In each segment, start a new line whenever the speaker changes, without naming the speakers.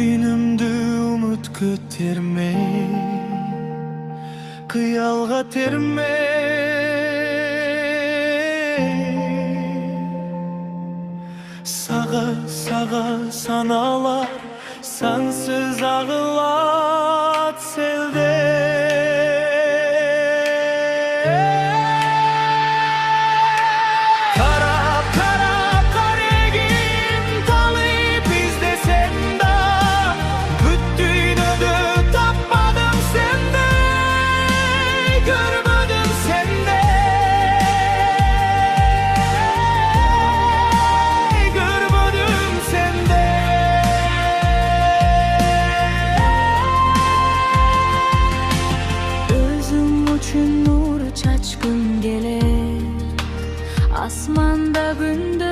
Көйнүмдү умут көтөрмөй, кыялга термей. Сага саналар сансыз агылат селде.
Çaçkın gelir asmanda gündüz.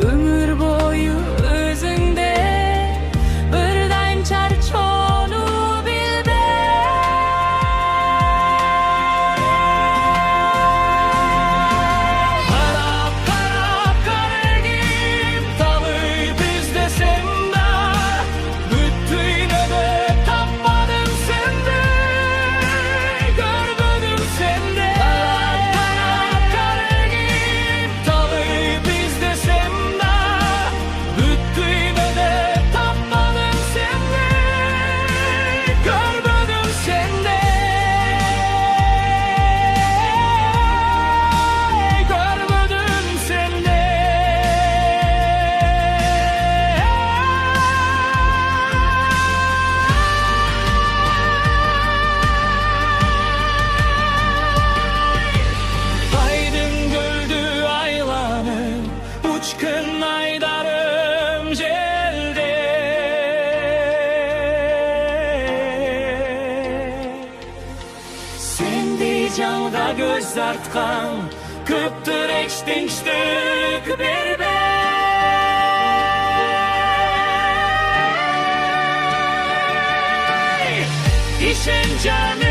Ömür boyu özünde bir daim çarçonu bilbe.
Karap karap karegim talı bizde sende. Uçkun aydarım jelde, sendi canға göz artkan köptür ekstiңштік бербе. İşen canı